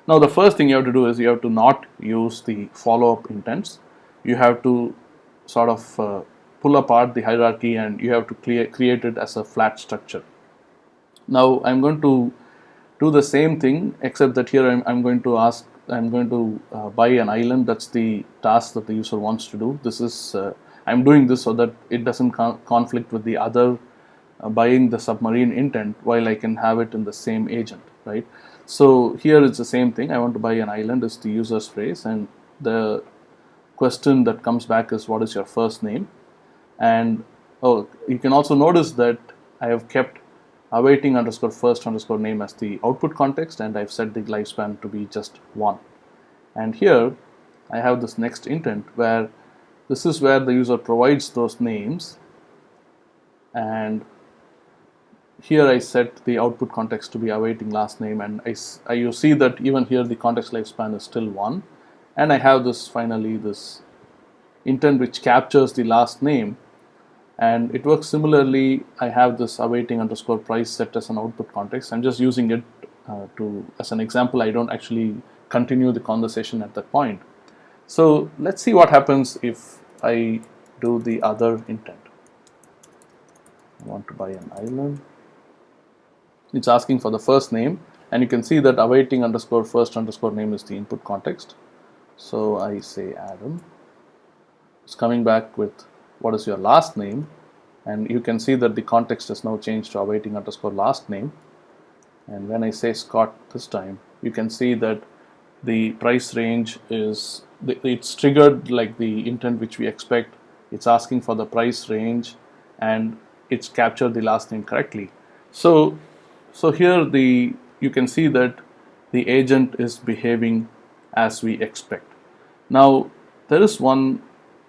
Now the first thing you have to do is you have to not use the follow-up intents. You have to sort of pull apart the hierarchy, and you have to create it as a flat structure. Now I'm going to do the same thing, except that here I'm going to buy an island. That's the task that the user wants to do. This is I'm doing this so that it doesn't conflict with the other buying the submarine intent, while I can have it in the same agent, right? So here it's the same thing. I want to buy an island is the user's phrase, and the question that comes back is, what is your first name? And oh, you can also notice that I have kept awaiting underscore first underscore name as the output context, and I've set the lifespan to be just 1. And here I have this next intent where this is where the user provides those names, and here I set the output context to be awaiting last name, and you see that even here the context lifespan is still 1, and I have this finally this intent which captures the last name, and it works similarly. I have this awaiting underscore price set as an output context. I'm just using it as an example. I don't actually continue the conversation at that point. So let's see what happens if I do the other intent. I want to buy an island. It's asking for the first name, and you can see that awaiting underscore first underscore name is the input context. So I say Adam. It's coming back with what is your last name, and you can see that the context has now changed to awaiting underscore last name. And when I say Scott this time, you can see that the price range is it's triggered like the intent which we expect. It's asking for the price range, and it's captured the last name correctly. So here you can see that the agent is behaving as we expect. Now there is one,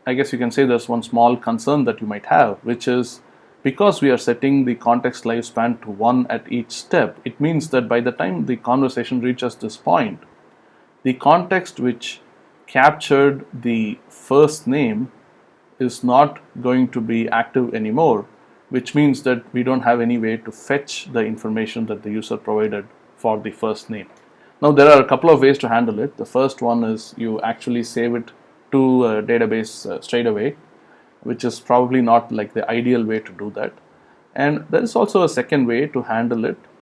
I guess you can say there's one small concern that you might have, which is because we are setting the context lifespan to 1 at each step, it means that by the time the conversation reaches this point, the context which captured the first name is not going to be active anymore, which means that we don't have any way to fetch the information that the user provided for the first name. Now there are a couple of ways to handle it. The first one is you actually save it to a database straight away, which is probably not like the ideal way to do that. And there is also a second way to handle it,